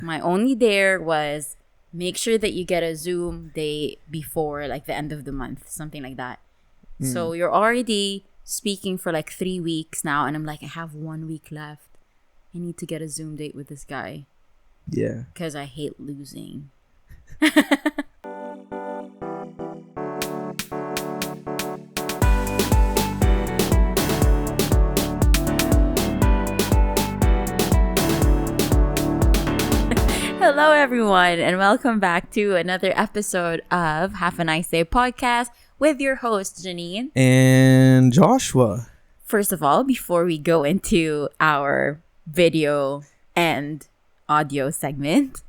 My only dare was make sure that you get a Zoom date before like the end of the month, something like that. So you're already speaking for like 3 weeks now, and I'm like, I have 1 week left. I need to get a Zoom date with this guy. Yeah. Because I hate losing. Hello, everyone, and welcome back to another episode of Have a Nice Day podcast with your host, Janine. And Joshua. First of all, before we go into our video and audio segment,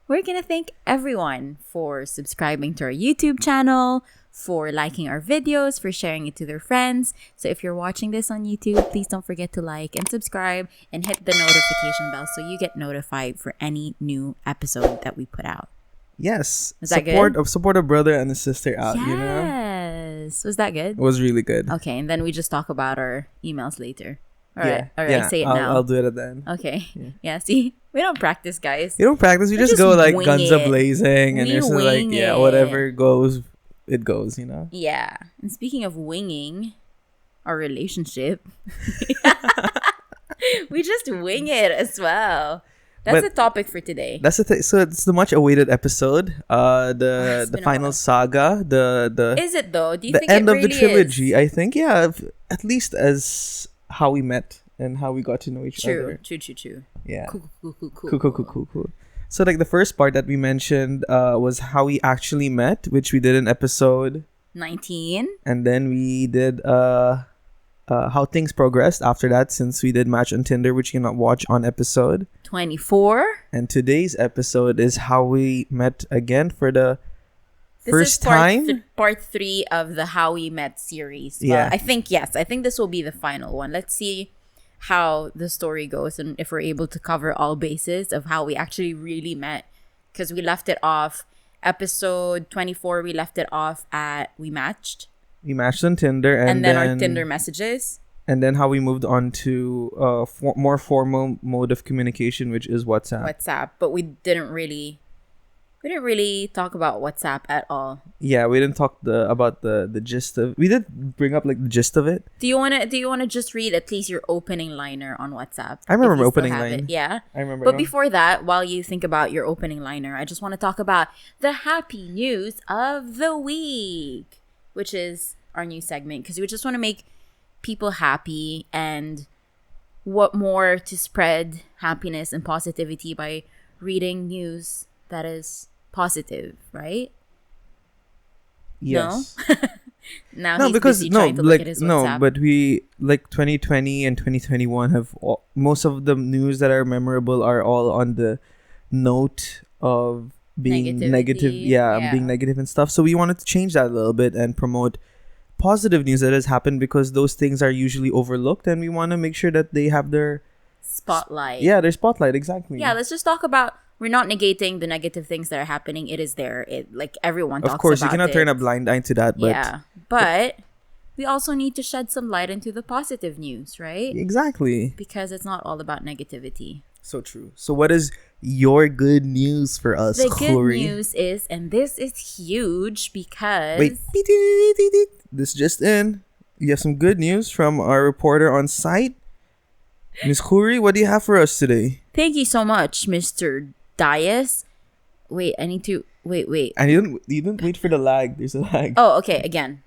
we're going to thank everyone for subscribing to our YouTube channel, for liking our videos, for sharing it to their friends. So if you're watching this on YouTube, please don't forget to like and subscribe and hit the notification bell so you get notified for any new episode that we put out. Yes. Was that good? Support a brother and a sister out, yes. you know? Yes. Was that good? It was really good. Okay, and then we just talk about our emails later. All right, say it I'll, now. I'll do it then. Okay. Yeah, see? We don't practice, guys. You don't practice. We just go like guns a-blazing and it's like, whatever goes, it goes, you know? Yeah. And speaking of winging our relationship, we just wing it as well. That's the topic for today. That's the thing. So it's the much awaited episode. The final saga. The Is it though? Do you the think end it of really the trilogy? is? I think, yeah. At least as how we met and how we got to know each other. True. Yeah. Cool. So like the first part that we mentioned was how we actually met, which we did in episode 19. And then we did how things progressed after that, since we did match on Tinder, which you cannot watch on episode 24. And today's episode is how we met again for the first time. Part 3 of the How We Met series. Well, Yeah. I think this will be the final one. Let's see how the story goes and if we're able to cover all bases of how we actually really met. Because we left it off, episode 24, we left it off at we matched. We matched on Tinder. And then our Tinder messages. And then how we moved on to more formal mode of communication, which is WhatsApp. But we didn't really talk about WhatsApp at all. Yeah, we didn't talk about the gist of. We did bring up like the gist of it. Do you wanna just read at least your opening liner on WhatsApp? I remember my opening line. Yeah, I remember. But before that, while you think about your opening liner, I just want to talk about the happy news of the week, which is our new segment, because we just want to make people happy, and what more to spread happiness and positivity by reading news that is positive, right? Yes. No? He's busy trying to look at his WhatsApp. But we like 2020 and 2021 have most of the news that are memorable are all on the note of being negative. Yeah, being negative and stuff. So we wanted to change that a little bit and promote positive news that has happened, because those things are usually overlooked, and we want to make sure that they have their spotlight. Their spotlight, exactly. Yeah, let's just talk about. We're not negating the negative things that are happening. It is there. It like everyone talks about it. Of course, you cannot turn a blind eye to that. But we also need to shed some light into the positive news, right? Exactly. Because it's not all about negativity. So true. So what is your good news for us, The Corey? good news is, and this is huge because... Wait. This just in. You have some good news from our reporter on site. Miss Khoury, what do you have for us today? Thank you so much, Mr. Dias. Wait, I need to... Wait. And you didn't wait for the lag. There's a lag. Oh, okay, again.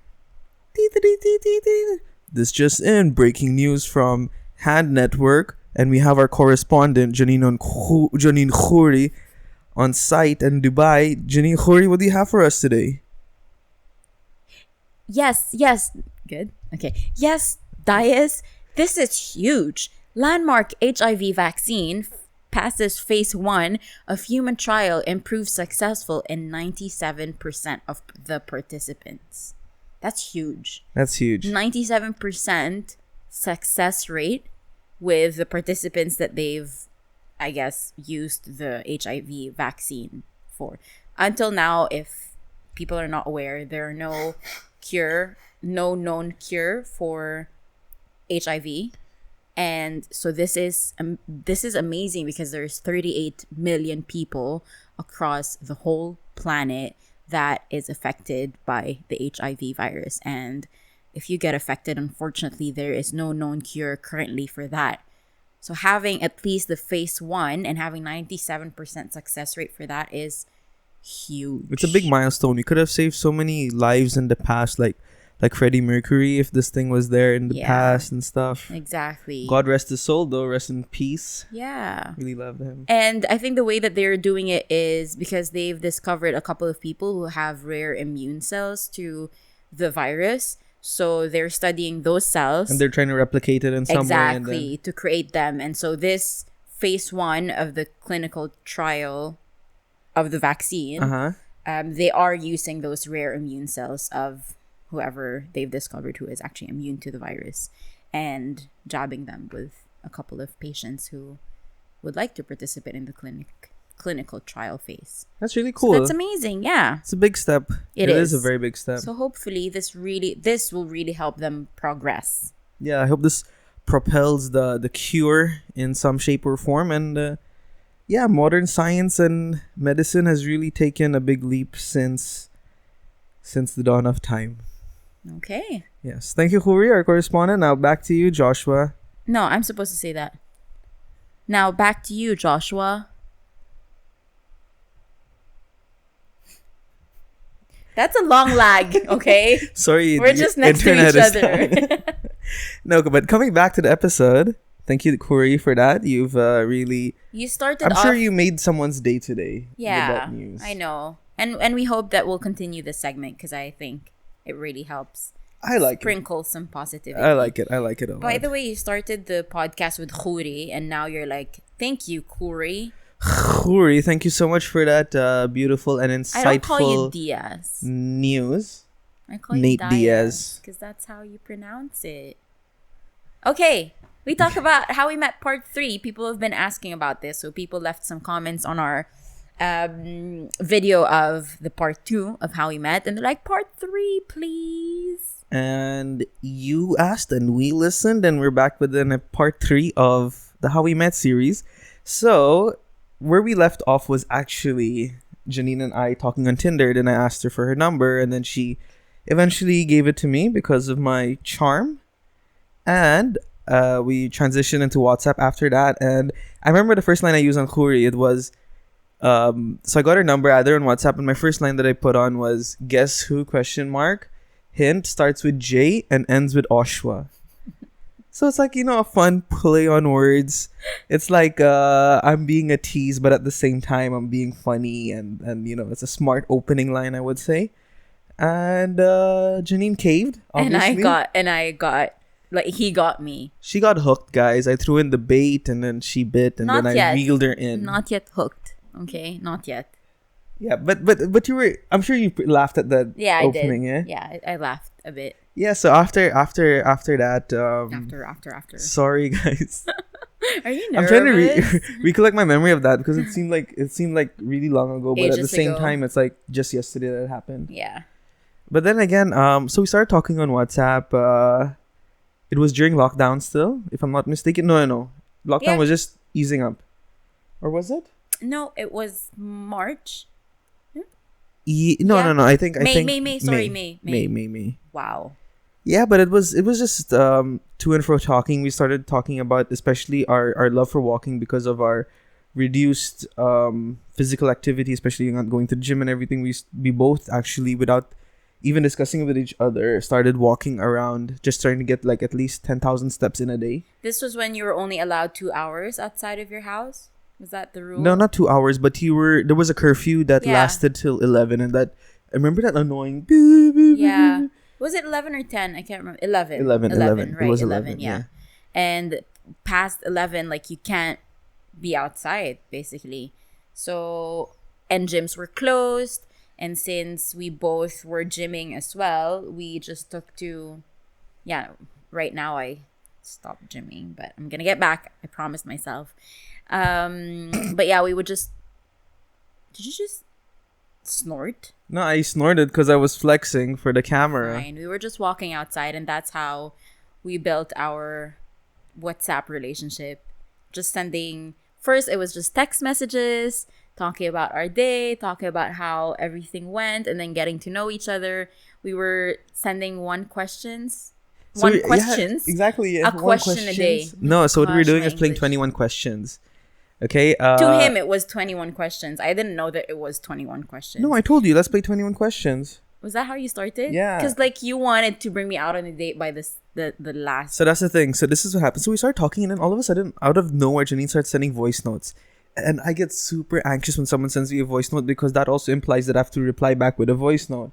This just in. Breaking news from Hand Network. And we have our correspondent, Janine Khoury, on site in Dubai. Janine Khoury, what do you have for us today? Yes. Good. Okay. Yes, Dias, this is huge. Landmark HIV vaccine passes phase 1 of human trial and proves successful in 97% of the participants. That's huge. 97% success rate with the participants that they've, I guess, used the HIV vaccine for. Until now, if people are not aware, there are no known cure for HIV. And so this is amazing because there's 38 million people across the whole planet that is affected by the HIV virus. And if you get affected, unfortunately, there is no known cure currently for that. So having at least the phase 1 and having 97% success rate for that is huge. It's a big milestone. We could have saved so many lives in the past, like Freddie Mercury, if this thing was there in the past and stuff. Exactly. God rest his soul, though. Rest in peace. Yeah. Really loved him. And I think the way that they're doing it is because they've discovered a couple of people who have rare immune cells to the virus. So they're studying those cells. And they're trying to replicate it in some way. Exactly, to create them. And so this phase 1 of the clinical trial of the vaccine, they are using those rare immune cells of whoever they've discovered who is actually immune to the virus and jabbing them with a couple of patients who would like to participate in the clinical trial phase. That's really cool. So that's amazing. Yeah. It's a big step. It is a very big step. So hopefully this will really help them progress. Yeah, I hope this propels the cure in some shape or form. And modern science and medicine has really taken a big leap since the dawn of time. Okay. Yes. Thank you, Khuri, our correspondent. Now back to you, Joshua. No, I'm supposed to say that. Now back to you, Joshua. That's a long lag, okay? Sorry. We're just next to each other. No, but coming back to the episode, thank you, Khuri, for that. You've really... You started I'm sure you made someone's day today with that news. I know. And we hope that we'll continue this segment because I think it really helps. I like sprinkle some positivity. I like it a lot. By the way, you started the podcast with Khuri and now you're like, thank you, Khuri. Khuri, thank you so much for that beautiful and insightful I don't call you Diaz. News. I call you Nate Diaz. Because that's how you pronounce it. Okay. We talk about How We Met Part 3. People have been asking about this. So people left some comments on our video of the Part 2 of How We Met. And they're like, Part 3, please. And you asked and we listened. And we're back with a Part 3 of the How We Met series. So... where we left off was actually Janine and I talking on Tinder. Then I asked her for her number, and then she eventually gave it to me because of my charm. And we transitioned into WhatsApp after that. And I remember the first line I used on Khuri, it was, so I got her number, either on WhatsApp, and my first line that I put on was, guess who, ? Hint, starts with J and ends with Oshwa. So it's like, a fun play on words. It's like I'm being a tease, but at the same time, I'm being funny. And it's a smart opening line, I would say. And Janine caved, obviously. And I got, like, he got me. She got hooked, guys. I threw in the bait, and then she bit, and then I reeled her in. Not yet hooked. Okay? Not yet. Yeah, but you were... I'm sure you laughed at that opening, I did. Yeah, I laughed a bit. Yeah, so after that... After. Sorry, guys. Are you nervous? I'm trying to recollect my memory of that because it seemed like really long ago, but at the same time, it's like just yesterday that it happened. Yeah. But then again, so we started talking on WhatsApp. It was during lockdown still, if I'm not mistaken. No. Lockdown was just easing up. Or was it? No, it was March. No. I think May. Sorry, May. May. Wow. Yeah, but it was just to and fro talking. We started talking about especially our love for walking because of our reduced physical activity, especially not going to the gym and everything. We both actually, without even discussing it with each other, started walking around, just trying to get like at least 10,000 steps in a day. This was when you were only allowed 2 hours outside of your house? Was that the rule? No, not 2 hours, but there was a curfew that lasted till 11, and that I remember that annoying. Yeah. Was it 11 or 10? I can't remember. 11. 11. Right, it was 11, yeah. And past 11, like, you can't be outside, basically. So, and gyms were closed. And since we both were gymming as well, we just took to... Yeah, right now I stopped gymming. But I'm going to get back. I promised myself. But yeah, we would just... Did you just snort? No, I snorted because I was flexing for the camera. Fine. We were just walking outside, and that's how we built our WhatsApp relationship. Just sending, first it was just text messages, talking about our day, talking about how everything went, and then getting to know each other. We were sending questions. Exactly. Yeah. A question a day. No, so what we were doing is playing English. 21 questions. Okay. To him, it was 21 questions. I didn't know that it was 21 questions. No, I told you. Let's play 21 questions. Was that how you started? Yeah. Because like you wanted to bring me out on a date by the last. So that's the thing. So this is what happened. So we started talking, and then all of a sudden, out of nowhere, Janine starts sending voice notes. And I get super anxious when someone sends me a voice note because that also implies that I have to reply back with a voice note.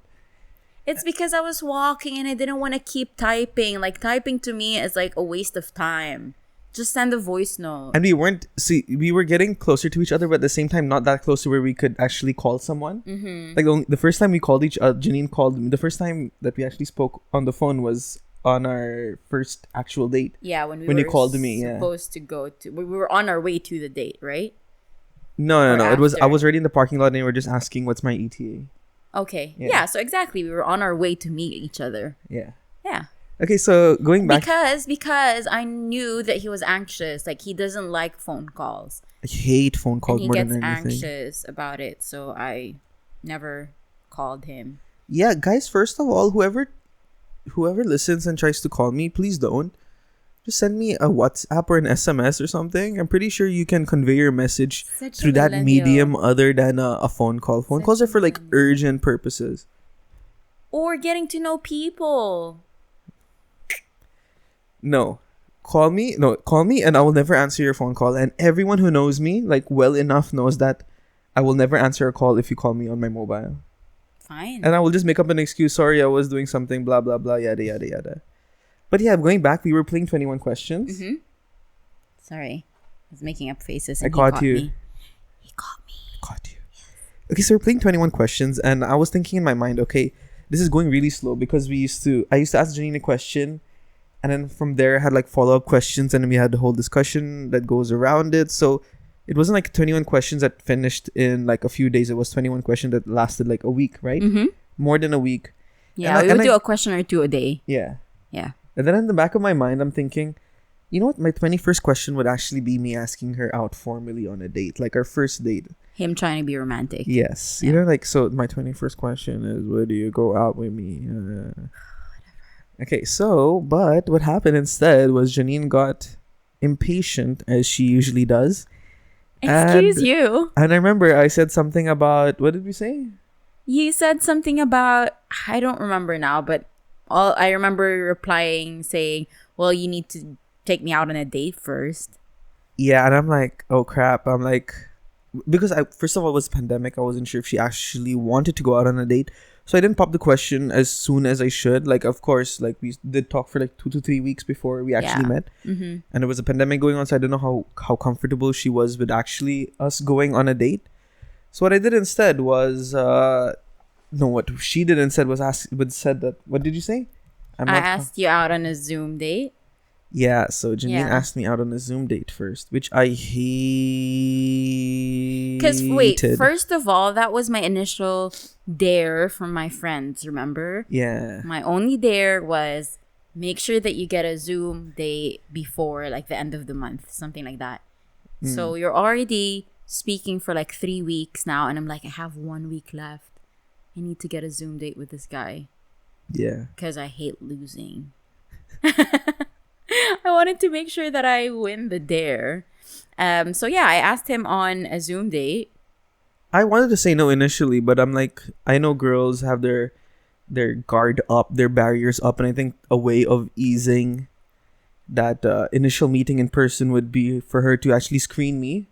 It's because I was walking and I didn't want to keep typing. Like, typing to me is like a waste of time. Just send a voice note. And we were getting closer to each other, but at the same time, not that close to where we could actually call someone. Mm-hmm. Like, the first time we called Janine called me. The first time that we actually spoke on the phone was on our first actual date. Yeah, when you called me, supposed to go to. We were on our way to the date, right? No. It was I was already in the parking lot, and they were just asking what's my ETA. Okay. Yeah. So exactly, we were on our way to meet each other. Yeah. Yeah. Okay, so going back, because I knew that he was anxious. Like, he doesn't like phone calls. I hate phone calls more than anything. And he gets anxious about it, so I never called him. Yeah, guys. First of all, whoever listens and tries to call me, please don't. Just send me a WhatsApp or an SMS or something. I'm pretty sure you can convey your message through that medium other than a phone call. Phone calls are for like urgent purposes. Or getting to know people. No. Call me and I will never answer your phone call. And everyone who knows me, like, well enough knows that I will never answer a call if you call me on my mobile. Fine. And I will just make up an excuse. Sorry, I was doing something, blah, blah, blah, yada, yada, yada. But yeah, going back, we were playing 21 questions. Mm-hmm. Sorry. I was making up faces. I caught you. Me. He caught me. I caught you. Okay, so we're playing 21 questions. And I was thinking in my mind, okay, this is going really slow because I used to ask Janine a question. And then from there, I had like follow-up questions. And then we had the whole discussion that goes around it. So it wasn't like 21 questions that finished in like a few days. It was 21 questions that lasted like a week, right? Mm-hmm. More than a week. Yeah, we would do a question or two a day. Yeah. Yeah. And then in the back of my mind, I'm thinking, you know what? My 21st question would actually be me asking her out formally on a date. Like our first date. Him trying to be romantic. Yes. Yeah. You know, like, so my 21st question is, would you go out with me? Okay, so, but what happened instead was Janine got impatient, as she usually does. Excuse you. And I remember I said something about, what did we say? You said something about, I don't remember now, but I remember replying saying, well, you need to take me out on a date first. Yeah, and I'm like, oh crap. I'm like, because first of all, it was pandemic. I wasn't sure if she actually wanted to go out on a date. So I didn't pop the question as soon as I should. Like, of course, like we did talk for like 2 to 3 weeks before we actually met. Mm-hmm. And there was a pandemic going on, so I don't know how comfortable she was with actually us going on a date. So what I did instead was, what she did instead was said that, what did you say? I asked you out on a Zoom date. Yeah, so Janine asked me out on a Zoom date first, which I hated. Because, wait, first of all, that was my initial dare from my friends, remember? Yeah. My only dare was make sure that you get a Zoom date before, like, the end of the month, something like that. So you're already speaking for, like, 3 weeks now, and I'm like, I have 1 week left. I need to get a Zoom date with this guy. Yeah. Because I hate losing. I wanted to make sure that I win the dare. So yeah, I asked him on a Zoom date. I wanted to say no initially, but I'm like, I know girls have their guard up, their barriers up, and I think a way of easing that initial meeting in person would be for her to actually screen me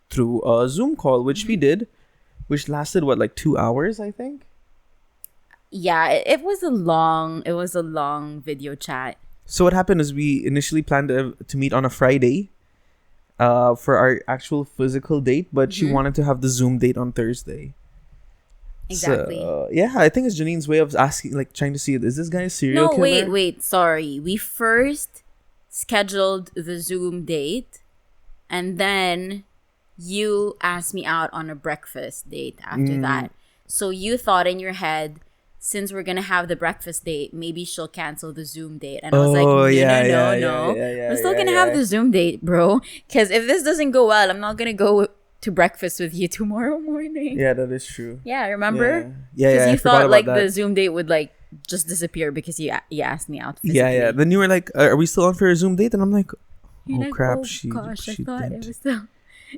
through a Zoom call, which we did, which lasted like 2 hours, I think. Yeah, it was a long video chat. So what happened is we initially planned to meet on a Friday for our actual physical date, but she wanted to have the Zoom date on Thursday. Exactly. So, yeah, I think it's Janine's way of asking, like, trying to see, is this guy a serial killer? No, wait, sorry. We first scheduled the Zoom date, and then you asked me out on a breakfast date after that. So you thought in your head since we're gonna have the breakfast date, maybe she'll cancel the Zoom date. And I was like, no. We're still gonna have the Zoom date, bro. Because if this doesn't go well, I'm not gonna go to breakfast with you tomorrow morning. Yeah, that is true. Yeah, remember? Yeah. Because I you forgot thought like about the that. Zoom date would like just disappear because you asked me out physically. Yeah. Then you were like, "Are we still on for a Zoom date?" And I'm like, You're "Oh like, crap, oh she gosh, I thought didn't." it was still.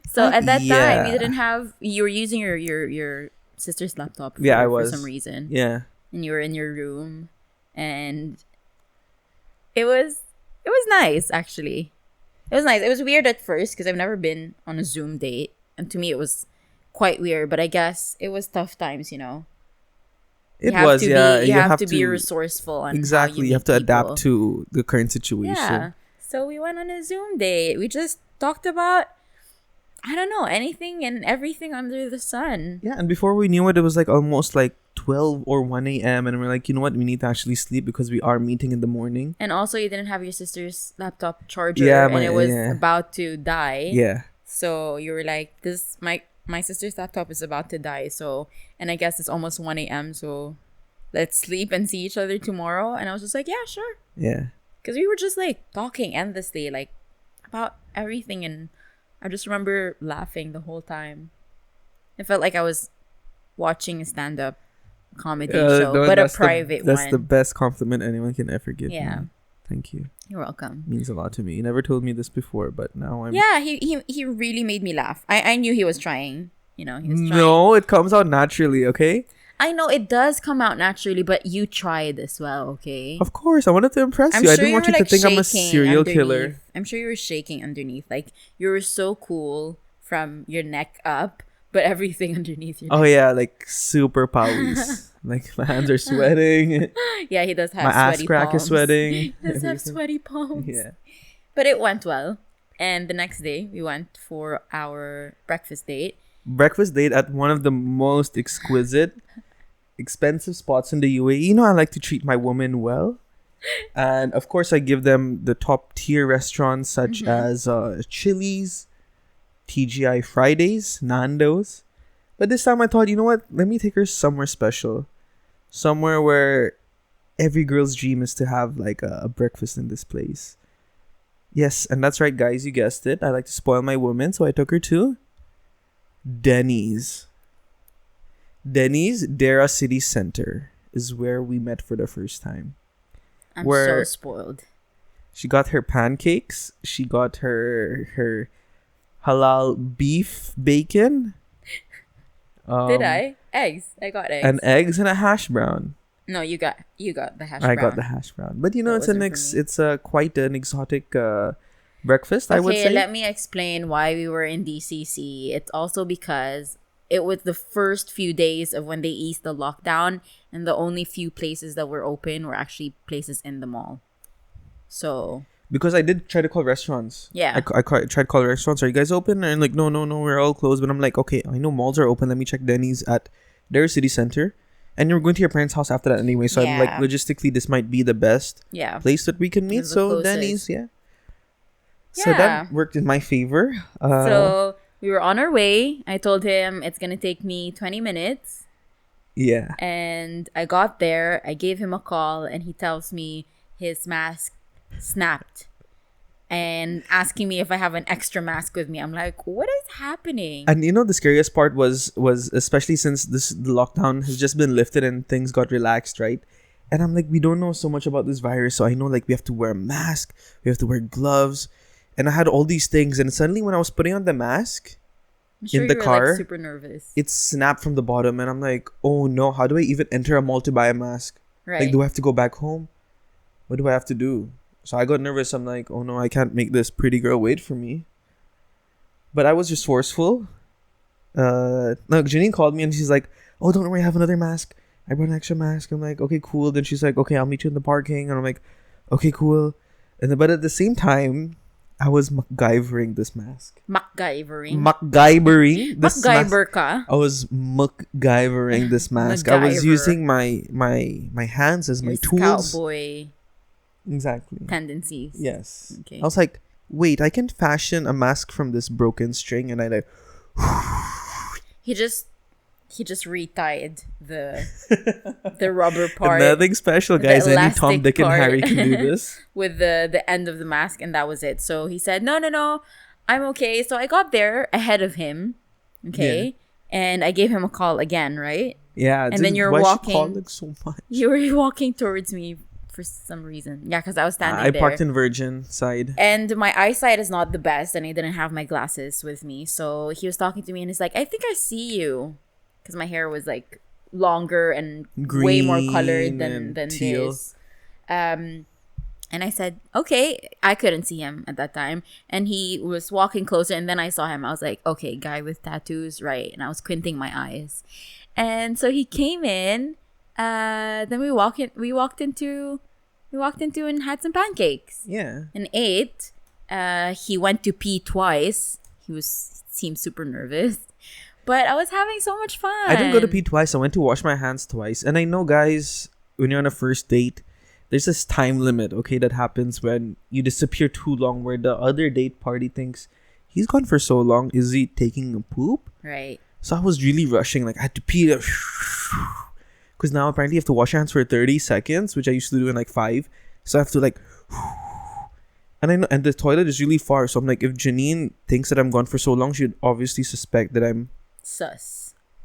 So at that time, Yeah. you didn't have. You were using your sister's laptop. I was. For some reason. Yeah. And you were in your room, and it was nice actually. It was nice. It was weird at first because I've never been on a Zoom date, and to me it was quite weird. But I guess it was tough times, you know. It was, yeah. You have to be resourceful on exactly. How you have to people. adapt to the current situation. Yeah. So we went on a Zoom date. We just talked about, I don't know, anything and everything under the sun. Yeah, and before we knew it, it was like almost like 12 or 1 a.m. And we're like, you know what? We need to actually sleep because we are meeting in the morning. And also, you didn't have your sister's laptop charger, and it was about to die. Yeah. So you were like, my sister's laptop is about to die. So, and I guess it's almost 1 a.m. So let's sleep and see each other tomorrow. And I was just like, yeah, sure. Yeah. Because we were just like talking endlessly, like about everything. And I just remember laughing the whole time. It felt like I was watching a stand-up comedy show, but a private one. That's the best compliment anyone can ever give. Yeah. Me. Thank you. You're welcome. Means a lot to me. You never told me this before, but now I'm... Yeah, he really made me laugh. I knew he was trying. You know, he was trying. No, it comes out naturally, okay? I know it does come out naturally, but you tried as well, okay? Of course, I wanted to impress you. I didn't want you to think I'm a serial killer. I'm sure you were shaking underneath. Like, you were so cool from your neck up, but everything underneath your neck. Oh, yeah, like super powers. Like, my hands are sweating. Yeah, he does have my sweaty ass crack palms. is sweating. He does have sweaty palms. Yeah. But it went well. And the next day, we went for our breakfast date. Breakfast date at one of the most expensive spots in the UAE. You know, I like to treat my women well. And of course, I give them the top tier restaurants such as Chili's, TGI Fridays, Nando's. But this time I thought, you know what? Let me take her somewhere special. Somewhere where every girl's dream is to have like a breakfast in this place. Yes, and that's right, guys. You guessed it. I like to spoil my woman, so I took her to Denny's. Denny's Dera City Center is where we met for the first time. I'm so spoiled. She got her pancakes. She got her halal beef bacon. Did I? Eggs. I got eggs. And eggs and a hash brown. No, you got the hash brown. I got the hash brown. But you know, it's quite an exotic breakfast, I would say. Okay, let me explain why we were in DCC. It's also because it was the first few days of when they eased the lockdown, and the only few places that were open were actually places in the mall. So... Because I did try to call restaurants. Yeah. I tried to call restaurants. Are you guys open? And like, no, we're all closed. But I'm like, okay, I know malls are open. Let me check Denny's at their city center. And you're going to your parents' house after that anyway. So I'm like, logistically, this might be the best place that we can meet. So Denny's, So that worked in my favor. So we were on our way. I told him it's going to take me 20 minutes. Yeah. And I got there. I gave him a call. And he tells me his mask snapped and asking me if I have an extra mask with me. I'm like, what is happening? And you know, the scariest part was especially since the lockdown has just been lifted and things got relaxed, right? And I'm like, we don't know so much about this virus, so I know like we have to wear a mask, we have to wear gloves, and I had all these things, and suddenly when I was putting on the mask in the car, like, super nervous. It snapped from the bottom, and I'm like, oh no, how do I even enter a mall to buy a mask? Right. Like, do I have to go back home? What do I have to do? So I got nervous. I'm like, oh no, I can't make this pretty girl wait for me. But I was just forceful. No, Janine called me and she's like, oh, don't worry, I have another mask. I brought an extra mask. I'm like, okay, cool. Then she's like, okay, I'll meet you in the parking. And I'm like, okay, cool. But at the same time, I was MacGyvering this mask. MacGyvering this MacGyver ka? I was MacGyvering this mask. I was using my hands as my tools. Cowboy. Exactly. Tendencies. Yes. Okay. I was like, wait, I can fashion a mask from this broken string, and I like. He just he just retied the rubber part. Nothing special, guys. Any Tom, Dick, and Harry can do this. With the end of the mask, and that was it. So he said, no, I'm okay. So I got there ahead of him. Okay. Yeah. And I gave him a call again, right? Yeah. And then you're walking. So much? You were walking towards me for some reason. Yeah, because I was standing there. I parked in Virgin side. And my eyesight is not the best, and I didn't have my glasses with me. So he was talking to me, and he's like, I think I see you. Because my hair was like longer and green, way more colored than teal. This. And I said, okay. I couldn't see him at that time. And he was walking closer, and then I saw him. I was like, okay, guy with tattoos, right. And I was squinting my eyes. And so he came in. Then we walked into and had some pancakes. Yeah. And ate. He went to pee twice. Seemed super nervous. But I was having so much fun. I didn't go to pee twice. I went to wash my hands twice. And I know, guys, when you're on a first date, there's this time limit, okay, that happens when you disappear too long, where the other date party thinks, he's gone for so long. Is he taking a poop? Right. So I was really rushing. Like, I had to pee. Because now apparently you have to wash your hands for 30 seconds, which I used to do in like 5. So I have to like... And I know, and the toilet is really far. So I'm like, if Janine thinks that I'm gone for so long, she'd obviously suspect that I'm...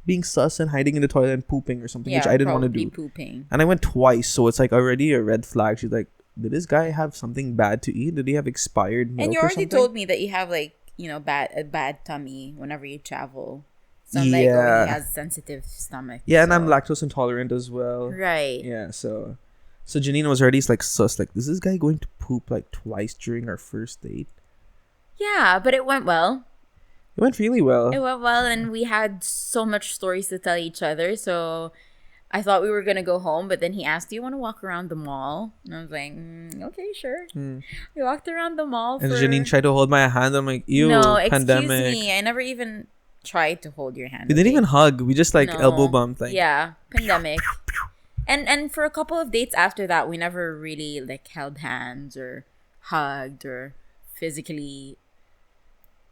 being sus and hiding in the toilet and pooping or something, which I didn't want to do. Pooping. And I went twice, so it's like already a red flag. She's like, did this guy have something bad to eat? Did he have expired milk? And you already told me that you have like, a bad tummy whenever you travel. So I'm like, he has sensitive stomach. Yeah, so. And I'm lactose intolerant as well. Right. Yeah, so Janine was already like sus, like, is this guy going to poop like twice during our first date? Yeah, but it went well. It went really well. It went well, and we had so much stories to tell each other. So I thought we were going to go home, but then he asked, do you want to walk around the mall? And I was like, okay, sure. We walked around the mall. And Janine tried to hold my hand. I'm like, ew, no, pandemic. Excuse me. I never even tried to hold your hand. We didn't even hug. We just elbow bumped. Like, yeah, pandemic. And for a couple of dates after that, we never really like held hands or hugged or physically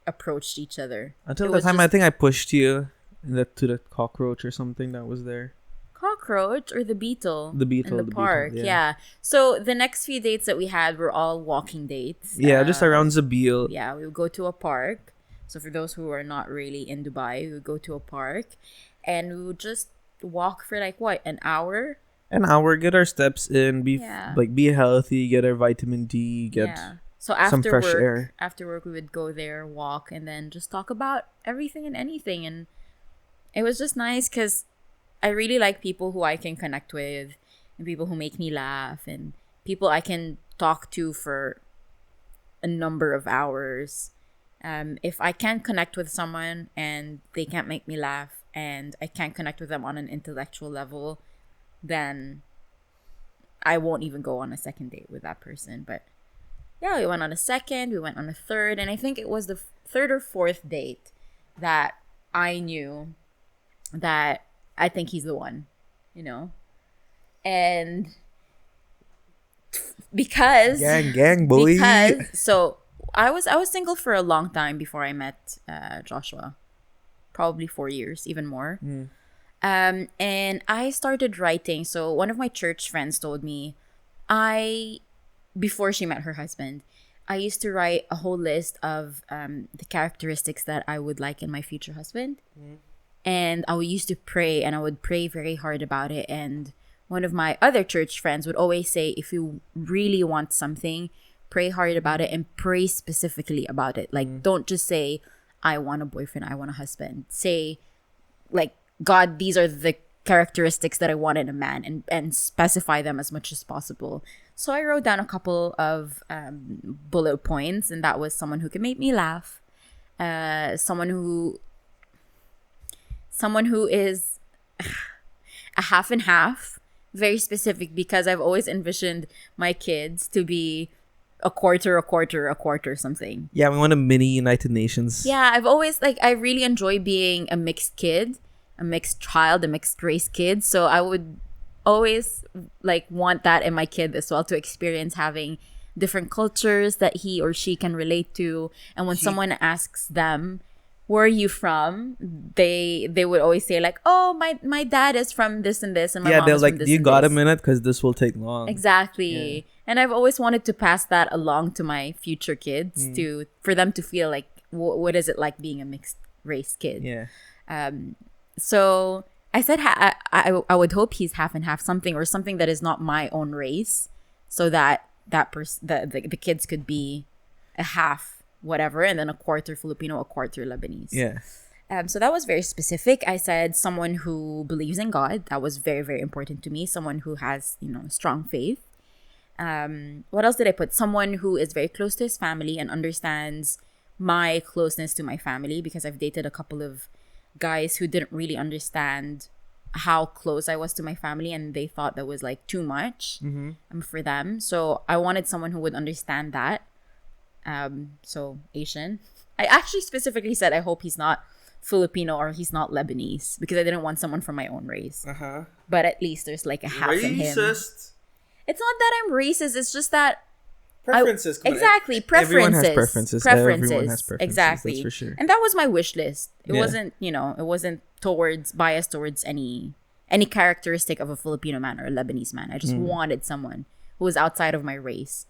approached each other until the time I think I pushed you to the cockroach or something that was there. Cockroach or the beetle? The beetle in the park. Beetle, yeah. So the next few dates that we had were all walking dates. Yeah, just around Zabil. Yeah, we would go to a park. So for those who are not really in Dubai, we would go to a park and we would just walk for like what, an hour? An hour, get our steps in, be healthy, get our vitamin D, get So after some fresh work, air. After work, we would go there, walk, and then just talk about everything and anything. And it was just nice because I really like people who I can connect with, and people who make me laugh, and people I can talk to for a number of hours. If I can't connect with someone and they can't make me laugh, and I can't connect with them on an intellectual level, then I won't even go on a second date with that person. But yeah, we went on a second, we went on a third, and I think it was the third or fourth date that I knew that I think he's the one, and because gang boy. So I was single for a long time before I met Joshua, probably 4 years, even more. And I started writing. So one of my church friends told me, before she met her husband, I used to write a whole list of the characteristics that I would like in my future husband. And I used to pray, and I would pray very hard about it. And one of my other church friends would always say, if you really want something, pray hard about it and pray specifically about it. Like, don't just say, I want a boyfriend, I want a husband. Say, like, God, these are the characteristics that I want in a man, and specify them as much as possible. So I wrote down a couple of bullet points, and that was someone who can make me laugh, someone who is a half and half, very specific, because I've always envisioned my kids to be a quarter something. Yeah, we want a mini United Nations. Yeah, I've always I really enjoy being a mixed kid, a mixed child, a mixed race kid. So I would always want that in my kid as well, to experience having different cultures that he or she can relate to. And when someone asks them, where are you from? They would always say like, oh, my dad is from this and this, and my mom they're is like, from this you and got this. a minute because this will take long. Exactly. Yeah. And I've always wanted to pass that along to my future kids for them to feel like what is it like being a mixed race kid. Yeah. So I said I would hope he's half and half, something that is not my own race, so that the kids could be a half whatever, and then a quarter Filipino, a quarter Lebanese. Yeah. So that was very specific. I said someone who believes in God. That was very, very important to me. Someone who has, strong faith. What else did I put? Someone who is very close to his family and understands my closeness to my family, because I've dated a couple of guys who didn't really understand how close I was to my family, and they thought that was like too much for them. So I wanted someone who would understand that. So Asian. I actually specifically said I hope he's not Filipino or he's not Lebanese, because I didn't want someone from my own race. But at least there's like a half in him. Racist. It's not that I'm racist. It's just that preferences. Exactly, preferences. Everyone has preferences. Everyone has preferences. Exactly. That's for sure. And that was my wish list. It wasn't, it wasn't biased towards any characteristic of a Filipino man or a Lebanese man. I just wanted someone who was outside of my race.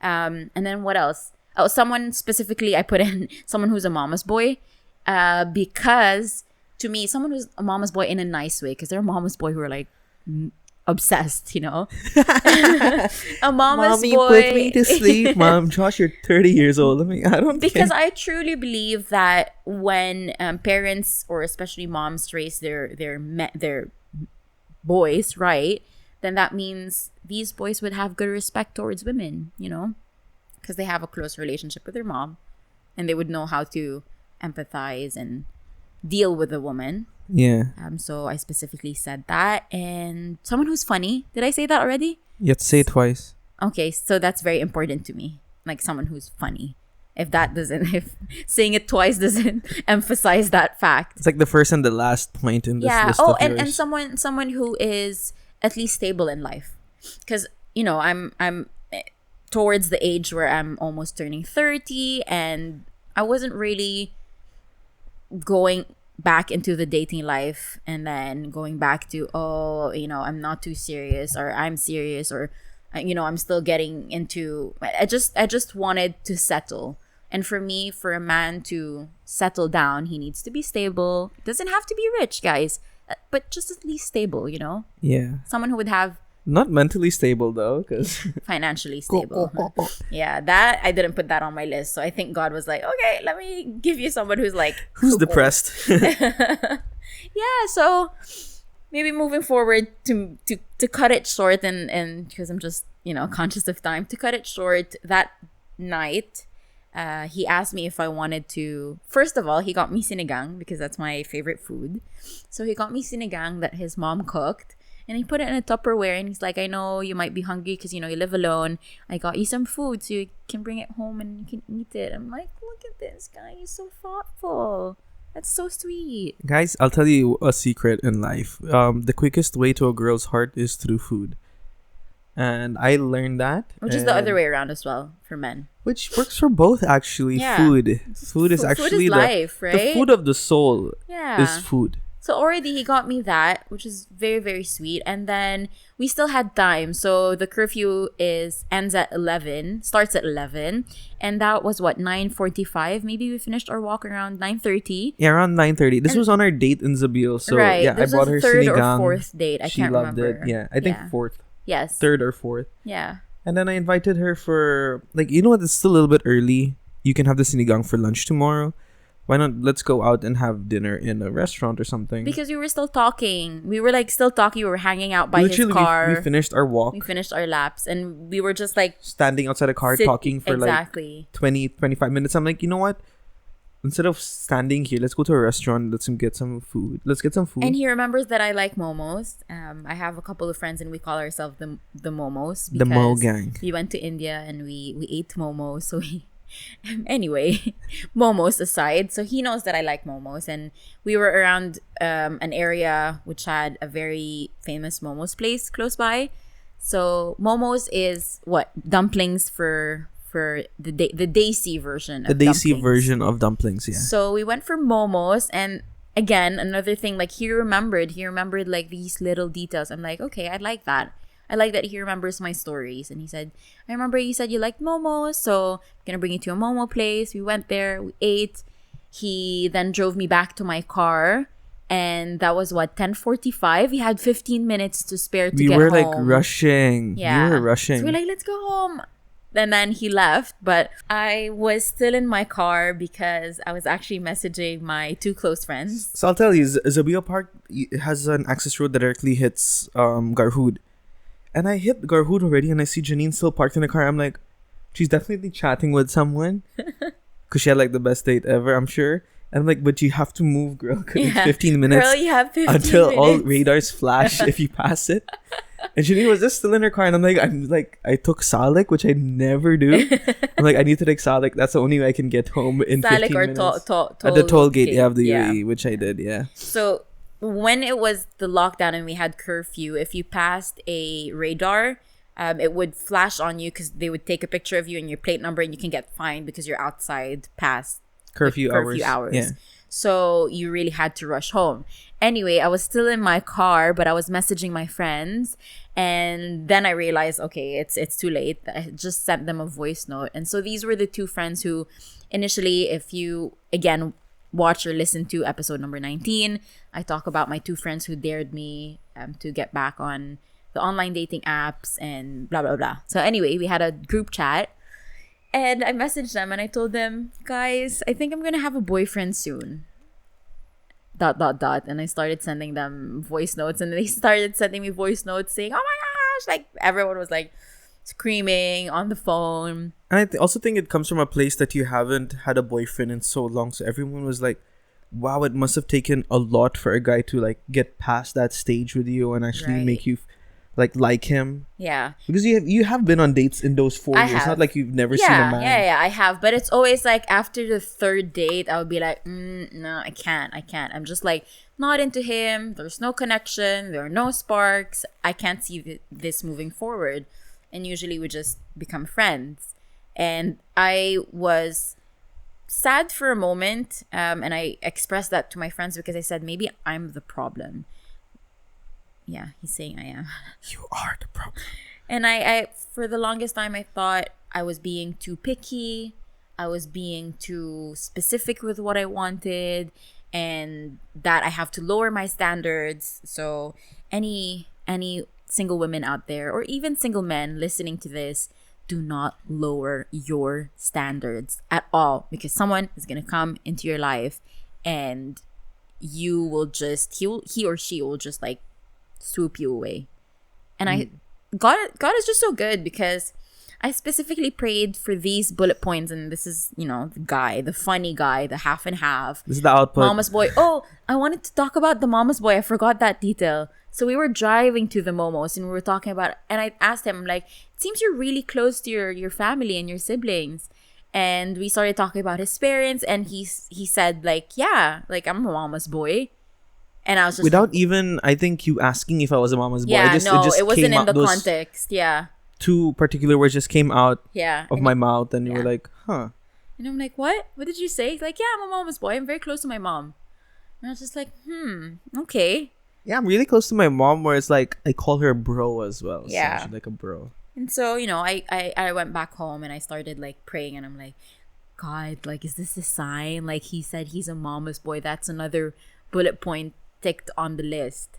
And then what else? Oh, someone specifically, I put in someone who's a mama's boy, because to me, someone who's a mama's boy in a nice way, because there are mama's boy who are like obsessed, A mama's Mommy, boy. put me to sleep, Mom. Josh, you're 30 years old. Because I truly believe that when parents, or especially moms, raise their boys right, then that means these boys would have good respect towards women, because they have a close relationship with their mom, and they would know how to empathize and deal with a woman. Yeah. So I specifically said that. And someone who's funny. Did I say that already? You have to say it twice. Okay, so that's very important to me. Like someone who's funny. If saying it twice doesn't emphasize that fact. It's like the first and the last point in this list of of yours. and someone who is at least stable in life. Because, I'm towards the age where I'm almost turning 30, and I wasn't really going back into the dating life and then going back to, I'm not too serious, or I'm serious, or I'm still getting into, I just wanted to settle. And for me, for a man to settle down, he needs to be stable. Doesn't have to be rich, guys, but just at least stable, Yeah. someone who would have Not mentally stable though, because financially stable. Yeah, that I didn't put that on my list. So I think God was like, okay, let me give you someone who's like depressed. Yeah, so maybe moving forward to cut it short, and because I'm just conscious of time, to cut it short, that night he asked me if I wanted to. First of all, he got me sinigang, because that's my favorite food. So he got me sinigang that his mom cooked. And he put it in a Tupperware, and he's like, I know you might be hungry because, you live alone. I got you some food so you can bring it home and you can eat it. I'm like, look at this guy. He's so thoughtful. That's so sweet. Guys, I'll tell you a secret in life. The quickest way to a girl's heart is through food. And I learned that. Which is the other way around as well for men. Which works for both, actually. Yeah. Food. Food is actually food is life, right? The food of the soul Yeah. is food. So already he got me that, which is very, very sweet. And then we still had time. So the curfew ends at 11, starts at 11. And that was 9:45. Maybe we finished our walk around 9:30. Yeah, around 9:30. This was on our date in Zabil. So right. yeah, This I bought her was third sinigang. or fourth date. I she can't loved remember. it. Yeah, I think fourth. Yes. Third or fourth. Yeah. And then I invited her for, like, you know what? It's still a little bit early. You can have the sinigang for lunch tomorrow. Why not? Let's go out and have dinner in a restaurant or something. Because we were still talking. We were still talking. We were hanging out by Literally, his car. we finished our walk. We finished our laps, and we were just standing outside a car talking for exactly 20, 25 minutes. I'm like, you know what? Instead of standing here, let's go to a restaurant. Let's get some food. And he remembers that I like momos. I have a couple of friends, and we call ourselves the momos. The Mo gang. We went to India and we ate momos. So anyway, momos aside, so he knows that I like momos, and we were around an area which had a very famous momos place close by. So momos is dumplings for for the Daisy version The of Daisy dumplings. version of dumplings, yeah. So we went for momos, and again, another thing, like he remembered like these little details. I'm like, okay, I like that. I like that he remembers my stories. And he said, I remember you said you liked momos, so I'm gonna bring you to a momo place. We went there, we ate. He then drove me back to my car, and that was what, 10:45. He had 15 minutes to spare to get home. We were like rushing. Yeah. We were rushing. So we're like, let's go home. And then he left, but I was still in my car because I was actually messaging my two close friends. So I'll tell you, Zabia Park has an access road that directly hits Garhood. And I hit Garhood already, and I see Janine still parked in the car. I'm like, she's definitely chatting with someone. Because she had like the best date ever, I'm sure. And I'm like, but you have to move, girl. Because it's 15 minutes. Girl, you have 15 until minutes. all radars flash if you pass it. And Janine was just still in her car, and I'm like, I took Salik, which I never do. I'm like, I need to take Salik. That's the only way I can get home in Salik 15 or minutes. At the toll gate, of the UAE, which I did, yeah. So when it was the lockdown and we had curfew, if you passed a radar, it would flash on you because they would take a picture of you and your plate number, and you can get fined because you're outside past curfew hours. Yeah. So you really had to rush home. Anyway, I was still in my car, but I was messaging my friends, and then I realized, okay, it's too late. I just sent them a voice note. And so these were the two friends who initially, if you again watch or listen to episode number 19, I talk about my two friends who dared me to get back on the online dating apps and blah blah blah. So anyway, we had a group chat. And I messaged them and I told them, guys, I think I'm going to have a boyfriend soon. ... And I started sending them voice notes, and they started sending me voice notes saying, oh my gosh, like everyone was like screaming on the phone. And I also think it comes from a place that you haven't had a boyfriend in so long. So everyone was like, wow, it must have taken a lot for a guy to like get past that stage with you and actually make you like him. Yeah. Because you have been on dates in those 4 years. It's not like you've never seen a man. Yeah, I have. But it's always like after the third date, I would be like, no, I can't. I'm just like not into him. There's no connection. There are no sparks. I can't see this moving forward. And usually we just become friends. And I was sad for a moment. And I expressed that to my friends because I said, maybe I'm the problem. Yeah, he's saying I am. You are the problem. And I for the longest time, I thought I was being too picky. I was being too specific with what I wanted, and that I have to lower my standards. So any single women out there, or even single men listening to this, do not lower your standards at all, because someone is going to come into your life and you will just, he or she will just like swoop you away. And God is just so good, because I specifically prayed for these bullet points, and this is, the funny guy, the half and half. This is the output. Mama's boy. Oh, I wanted to talk about the mama's boy. I forgot that detail. So we were driving to the Momos, and we were talking about, and I asked him, like, it seems you're really close to your family and your siblings. And we started talking about his parents, and he said, like, yeah, like, I'm a mama's boy. And I was just without even, I think, you asking if I was a mama's boy. Yeah, it wasn't in the context. Yeah. Two particular words just came out of my mouth, and you were like, huh. And I'm like, what? What did you say? He's like, yeah, I'm a mama's boy. I'm very close to my mom. And I was just like, okay. Yeah, I'm really close to my mom, where it's like, I call her bro as well. Yeah. So she's like a bro. And so, I went back home and I started like praying, and I'm like, God, like, is this a sign? Like, he said he's a mama's boy. That's another bullet point ticked on the list.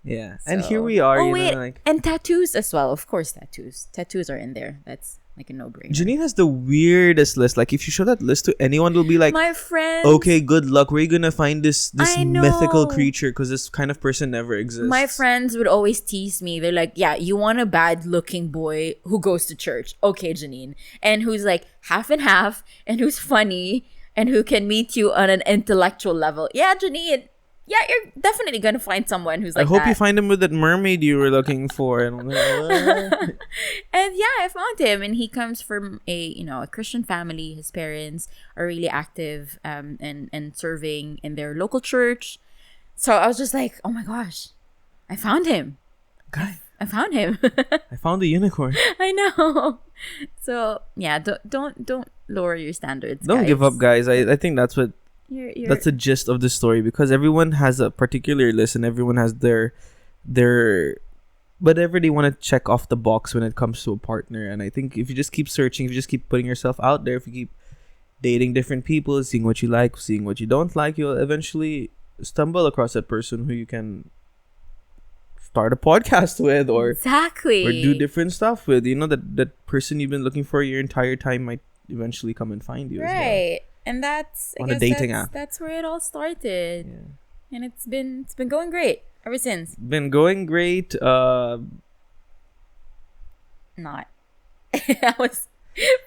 Yeah. So, and here we are. Oh, wait. And tattoos as well. Of course, tattoos. Tattoos are in there. That's like a no-brainer. Janine has the weirdest list. Like, if you show that list to anyone, they'll be like, my friend. Okay, good luck. Where are you going to find this mythical creature? Because this kind of person never exists. My friends would always tease me. They're like, yeah, you want a bad-looking boy who goes to church. Okay, Janine. And who's like half and half, and who's funny, and who can meet you on an intellectual level. Yeah, Janine. Yeah, you're definitely gonna find someone who's like that. I hope you find him with that mermaid you were looking for. And and yeah, I found him, and he comes from a Christian family. His parents are really active and serving in their local church. So I was just like, oh my gosh, I found him. God, I found him. I found the unicorn. I know. So yeah, don't lower your standards. Don't give up, guys. I think that's what you're that's the gist of the story, because everyone has a particular list and everyone has their whatever they want to check off the box when it comes to a partner. And I think if you just keep searching, if you just keep putting yourself out there, if you keep dating different people, seeing what you like, seeing what you don't like, you'll eventually stumble across that person who you can start a podcast with, or exactly, or do different stuff with. You know, that person you've been looking for your entire time might eventually come and find you, right? as well. And that's on a dating app. That's where it all started, and it's been going great ever since. Been going great. Not. I was.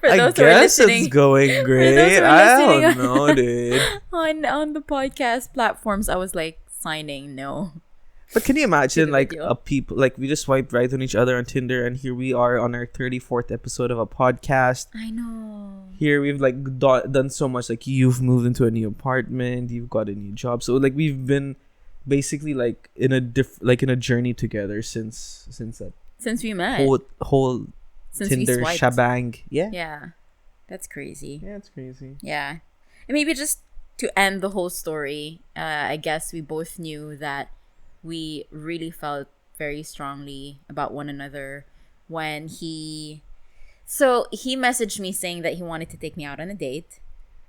For I those guess who are listening, it's going great. I don't know, dude. on the podcast platforms, I was like signing no. But can you imagine, like, video. a people, like, we just swiped right on each other on Tinder, and here we are on our 34th episode of a podcast. I know. Here we've like done so much. Like, you've moved into a new apartment, you've got a new job, so like we've been basically like in a journey together since we met. Whole since Tinder shebang. Yeah, that's crazy. Yeah, it's crazy. Yeah, and maybe just to end the whole story, I guess we both knew that we really felt very strongly about one another when he messaged me saying that he wanted to take me out on a date.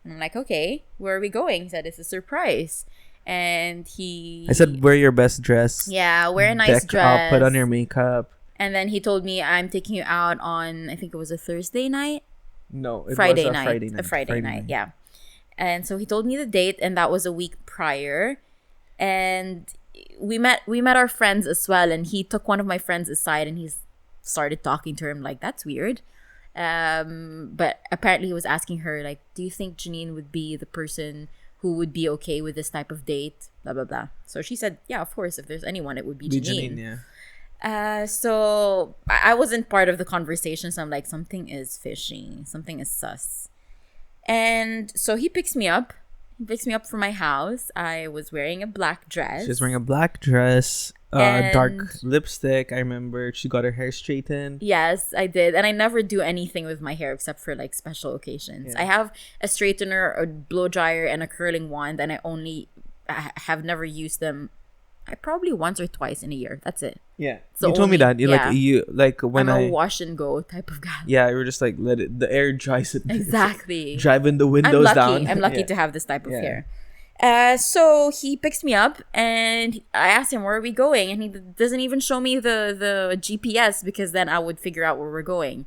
And I'm like, okay, where are we going? He said it's a surprise. And I said, wear your best dress. Yeah, wear a nice dress. Put on your makeup. And then he told me, I'm taking you out on, I think it was a Thursday night. No, it Friday was a night. Friday night. A Friday night, yeah. And so he told me the date, and that was a week prior. And we met our friends as well, and he took one of my friends aside and he started talking to her. I'm like, that's weird. But apparently he was asking her, like, do you think Janine would be the person who would be okay with this type of date? Blah, blah, blah. So she said, yeah, of course, if there's anyone, it would be Janine. Yeah. So I wasn't part of the conversation, so I'm like, something is fishy, something is sus. And so he picks me up from my house. I was wearing a black dress. She was wearing a black dress, dark lipstick. I remember she got her hair straightened. Yes, I did. And I never do anything with my hair except for like special occasions. Yeah. I have a straightener, a blow dryer, and a curling wand, and I have never used them. I probably once or twice in a year. That's it. Yeah, so you told me that I'm a wash and go type of guy. Yeah, you were just like, let it, the air dries it. Exactly. Driving the windows down. I'm lucky to have this type of hair. So he picks me up, and I asked him, where are we going? And he doesn't even show me the GPS, because then I would figure out where we're going.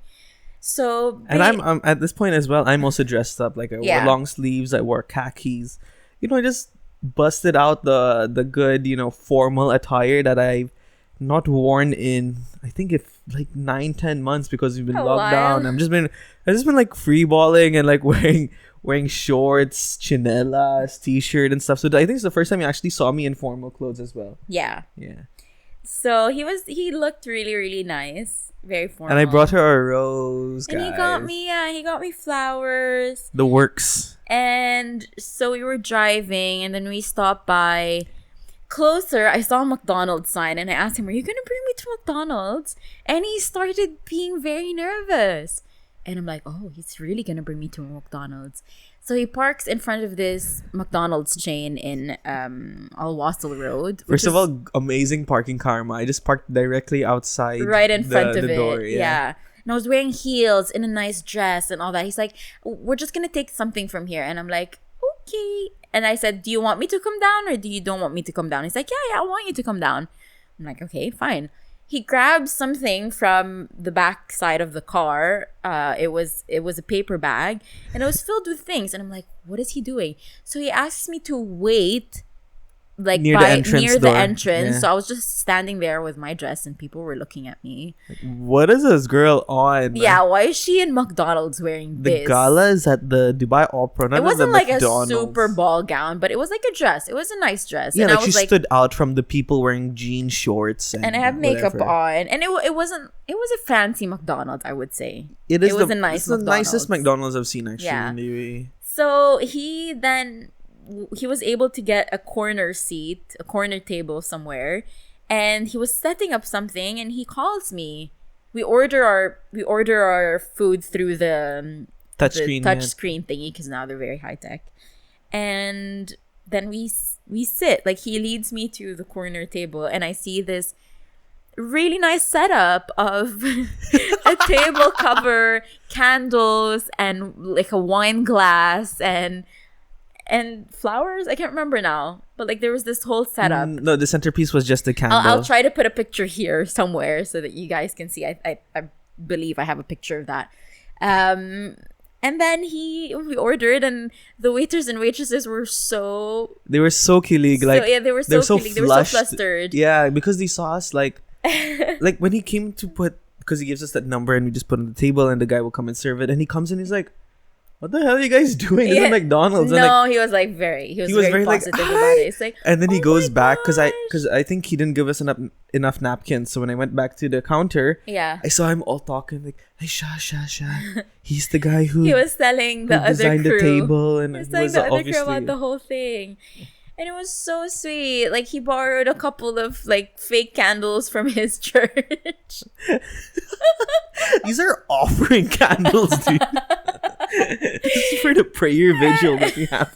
So and I'm at this point as well, I'm also dressed up. Like, I wore long sleeves, I wore khakis. I just busted out the good, formal attire that I've not worn in, I think, if like 9-10 months, because we've been locked down. I've just been like free balling and like wearing shorts, chinelas, t-shirt and stuff. So I think it's the first time you actually saw me in formal clothes as well. Yeah. Yeah. So he looked really, really nice. Very formal. And I brought her a rose, guys. And he got me flowers. The works. And so we were driving, and then we stopped by closer. I saw a McDonald's sign, and I asked him, are you going to bring me to McDonald's? And he started being very nervous. And I'm like, oh, he's really going to bring me to McDonald's. So he parks in front of this McDonald's chain in Al-Wasl Road. First of all, amazing parking karma. I just parked directly outside. Right in front of the it. Door, yeah. And I was wearing heels in a nice dress and all that. He's like, we're just going to take something from here. And I'm like, okay. And I said, do you want me to come down, or do you don't want me to come down? He's like, yeah, I want you to come down. I'm like, okay, fine. He grabbed something from the back side of the car. It was a paper bag, and it was filled with things. And I'm like, what is he doing? So he asks me to wait, like near the entrance. Yeah. So I was just standing there with my dress, and people were looking at me. What is this girl on? Yeah, why is she in McDonald's wearing this? The gala is at the Dubai Opera. It wasn't like a super ball gown, but it was like a dress. It was a nice dress. Yeah, and like I was she stood out from the people wearing jean shorts. And I have makeup on. And it was a fancy McDonald's, I would say. It was a nice McDonald's. The nicest McDonald's I've seen, actually. Yeah. In the UAE. So he was able to get a corner table somewhere, and he was setting up something, and he calls me. We order our food through the touch screen thingy, because now they're very high tech. And then we sit, like, he leads me to the corner table, and I see this really nice setup of a table cover, candles, and like a wine glass and flowers. I can't remember now, but like there was this whole setup. No, the centerpiece was just the candle. I'll try to put a picture here somewhere so that you guys can see. I believe I have a picture of that. And then we ordered, and the waiters and waitresses were they were so kilig, like they were so kilig. They were so flustered. Yeah, because they saw us like like when he came to because he gives us that number and we just put it on the table and the guy will come and serve it, and he comes in, he's like, what the hell are you guys doing? This is McDonald's. No, and like, he was very positive about it. It's like, and then he goes back because I think he didn't give us enough napkins. So when I went back to the counter, I saw him all talking like, hey, Sha. He's the guy who he was telling the other designed crew. The table, and he was telling the other crew about the whole thing. And it was so sweet. Like, he borrowed a couple of like fake candles from his church. These are offering candles, dude. This is for the prayer vigil that we have.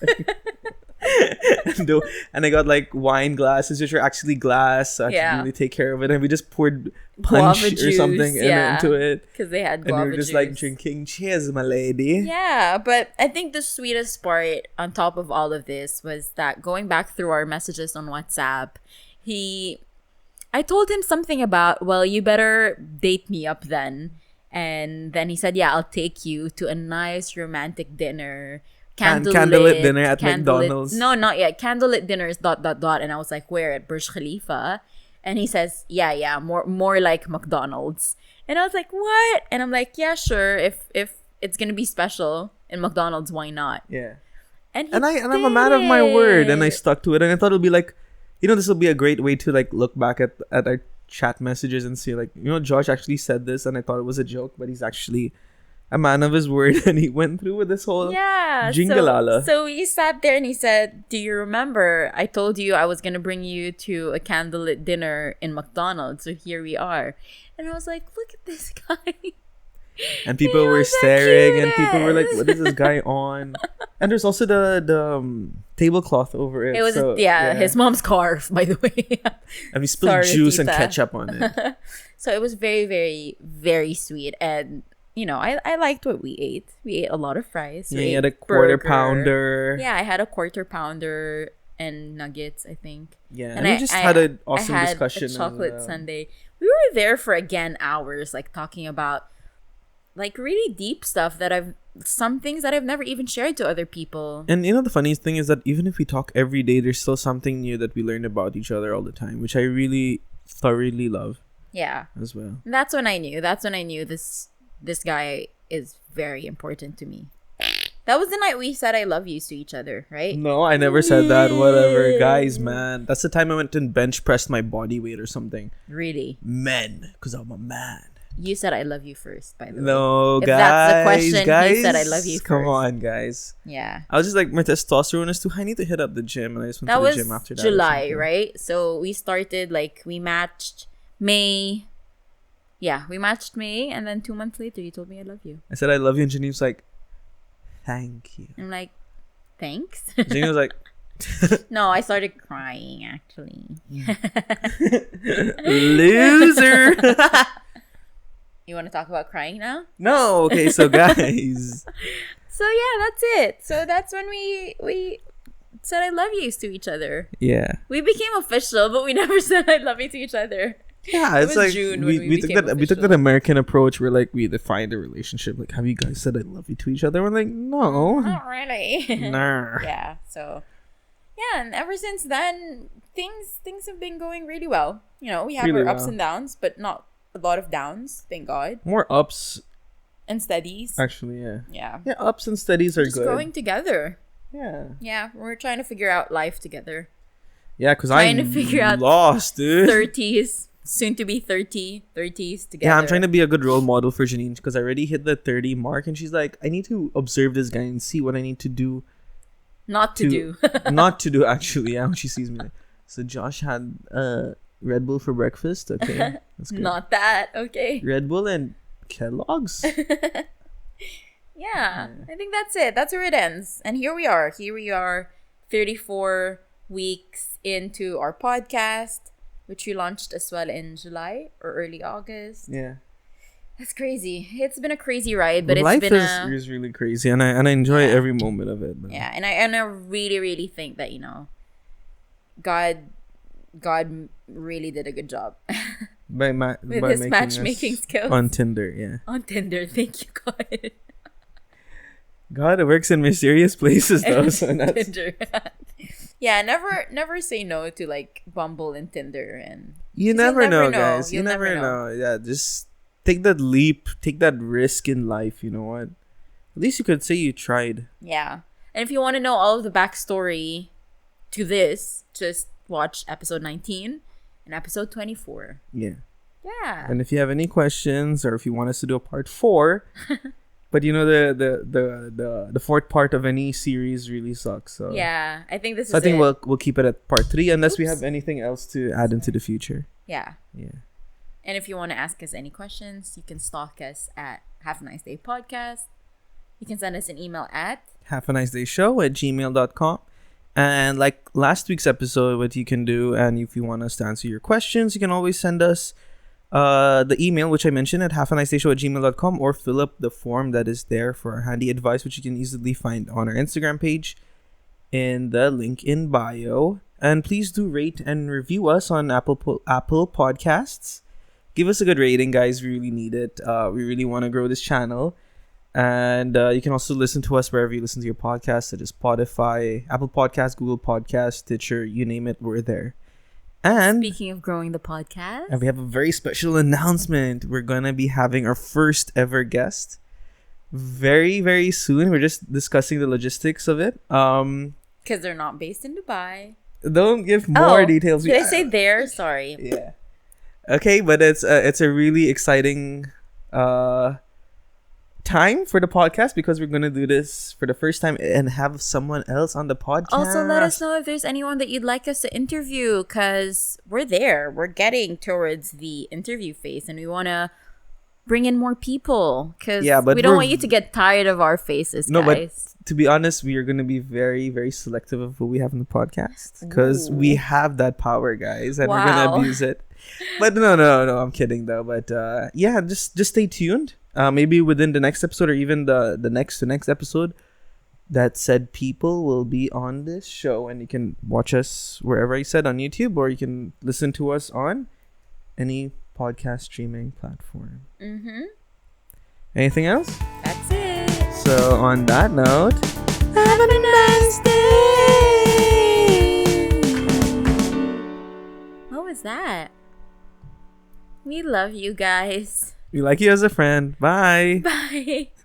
And I got like wine glasses, which are actually glass, so I can really take care of it. And we just poured punch or something into it because they had guava and we were just juice. like drinking. Cheers, my lady. Yeah, but I think the sweetest part on top of all of this was that going back through our messages on WhatsApp, I told him something about, well, you better date me up then. And then he said, yeah, I'll take you to a nice romantic dinner. Candlelit dinner at McDonald's. No, not yet. Candlelit dinners, ... And I was like, where? At Burj Khalifa? And he says, yeah, more like McDonald's. And I was like, what? And I'm like, yeah, sure. If it's gonna be special in McDonald's, why not? Yeah. And I'm a man of my word, and I stuck to it. And I thought it'll be like, this will be a great way to like look back at our chat messages and see like, Josh actually said this, and I thought it was a joke, but he's actually a man of his word, and he went through with this whole jingalala. So we sat there and he said, do you remember I told you I was going to bring you to a candlelit dinner in McDonald's? So here we are. And I was like, look at this guy. And people were staring, and people were like, what is this guy on? And there's also the tablecloth over it. It was his mom's scarf, by the way. And we spilled juice and ketchup on it. So it was very, very, very sweet. And I liked what we ate. We ate a lot of fries. Yeah, you had a quarter pounder. Yeah, I had a quarter pounder and nuggets, I think. Yeah, and we just had an awesome discussion. A chocolate sundae. We were there for, again, hours, like talking about like really deep stuff some things that I've never even shared to other people. And the funniest thing is that even if we talk every day, there's still something new that we learn about each other all the time, which I really thoroughly love. Yeah. As well. And that's when I knew this guy is very important to me. That was the night we said I love yous to each other, right? No, I never said that. Whatever. Guys, man. That's the time I went and bench pressed my body weight or something. Really? Men. Because I'm a man. You said I love you first, by the way. No, if guys. That's the question. He said I love you first. Come on, guys. Yeah. I was just like, my testosterone is too high. I need to hit up the gym. And I just went to the gym after that. That was July, right? So we started, like, we matched May. Yeah, we matched May. And then 2 months later, you told me I love you. I said I love you. And Janine's like, thank you. I'm like, thanks? Janine was like, no, I started crying, actually. Loser. You want to talk about crying now? No. Okay, so guys. So yeah, that's it. So that's when we said I love yous to each other. Yeah. We became official, but we never said I love you to each other. Yeah, it's like June we took that American approach where like we defined a relationship. Like, have you guys said I love you to each other? We're like, no. Not really. Nah. Yeah. So yeah, and ever since then things have been going really well. We have really our ups and downs, but not a lot of downs, thank God. More ups and steadies. Actually, yeah. Yeah. Yeah, ups and steadies are just good. Growing together. Yeah. Yeah, we're trying to figure out life together. Yeah, because I'm lost, dude. 30s, soon to be 30s together. Yeah, I'm trying to be a good role model for Janine because I already hit the 30 mark, and she's like, I need to observe this guy and see what I need to do. Not to do. Not to do, actually. Yeah, when she sees me. So Josh had Red Bull for breakfast. Okay, that's good. Not that. Okay. Red Bull and Kellogg's. Yeah, I think that's it. That's where it ends. And here we are. 34 weeks into our podcast, which we launched as well in July or early August. Yeah. That's crazy. It's been a crazy ride, but life it's been is really crazy, and I enjoy every moment of it. But. Yeah, and I really, really think that, God really did a good job. By his matchmaking skills. On Tinder, yeah. On Tinder, thank you, God. God works in mysterious places, though. So that's... Tinder. Yeah, never say no to like Bumble and Tinder, and you never know, guys. You never know. Yeah, just take that leap, take that risk in life. You know what? At least you could say you tried. Yeah, and if you want to know all of the backstory to this, just watch episode 19 and episode 24. Yeah. Yeah. And if you have any questions, or if you want us to do a part 4. But the fourth part of any series really sucks. So yeah, I think I think we'll keep it at part 3 unless we have anything else to add into the future. Yeah. Yeah. And if you want to ask us any questions, you can stalk us at Have a Nice Day Podcast. You can send us an email at haveanicedayshow@gmail.com. And like last week's episode, what you can do, and if you want us to answer your questions, you can always send us the email, which I mentioned, at haveanicedayshow@gmail.com, or fill up the form that is there for our handy advice, which you can easily find on our Instagram page in the link in bio. And please do rate and review us on Apple Podcasts. Give us a good rating, guys. We really need it. We really want to grow this channel. And you can also listen to us wherever you listen to your podcasts, such as Spotify, Apple Podcasts, Google Podcasts, Stitcher, you name it, we're there. And speaking of growing the podcast, and we have a very special announcement. We're gonna be having our first ever guest very, very soon. We're just discussing the logistics of it. Because they're not based in Dubai. Don't give more details. Did I say there? Sorry. Yeah. Okay, but it's a really exciting time for the podcast, because we're gonna do this for the first time and have someone else on the podcast. Also, let us know if there's anyone that you'd like us to interview, because we're getting towards the interview phase, and we want to bring in more people, because we don't want you to get tired of our faces, guys. But to be honest, we are going to be very, very selective of who we have in the podcast, because we have that power, guys, and we're going to abuse it. But no, I'm kidding though. But yeah, just stay tuned. Maybe within the next episode, or even the next episode, that said people will be on this show, and you can watch us wherever I said, on YouTube, or you can listen to us on any podcast streaming platform. Anything else? That's it. So on that note, have a nice day. What was that? We love you guys. We like you as a friend. Bye. Bye.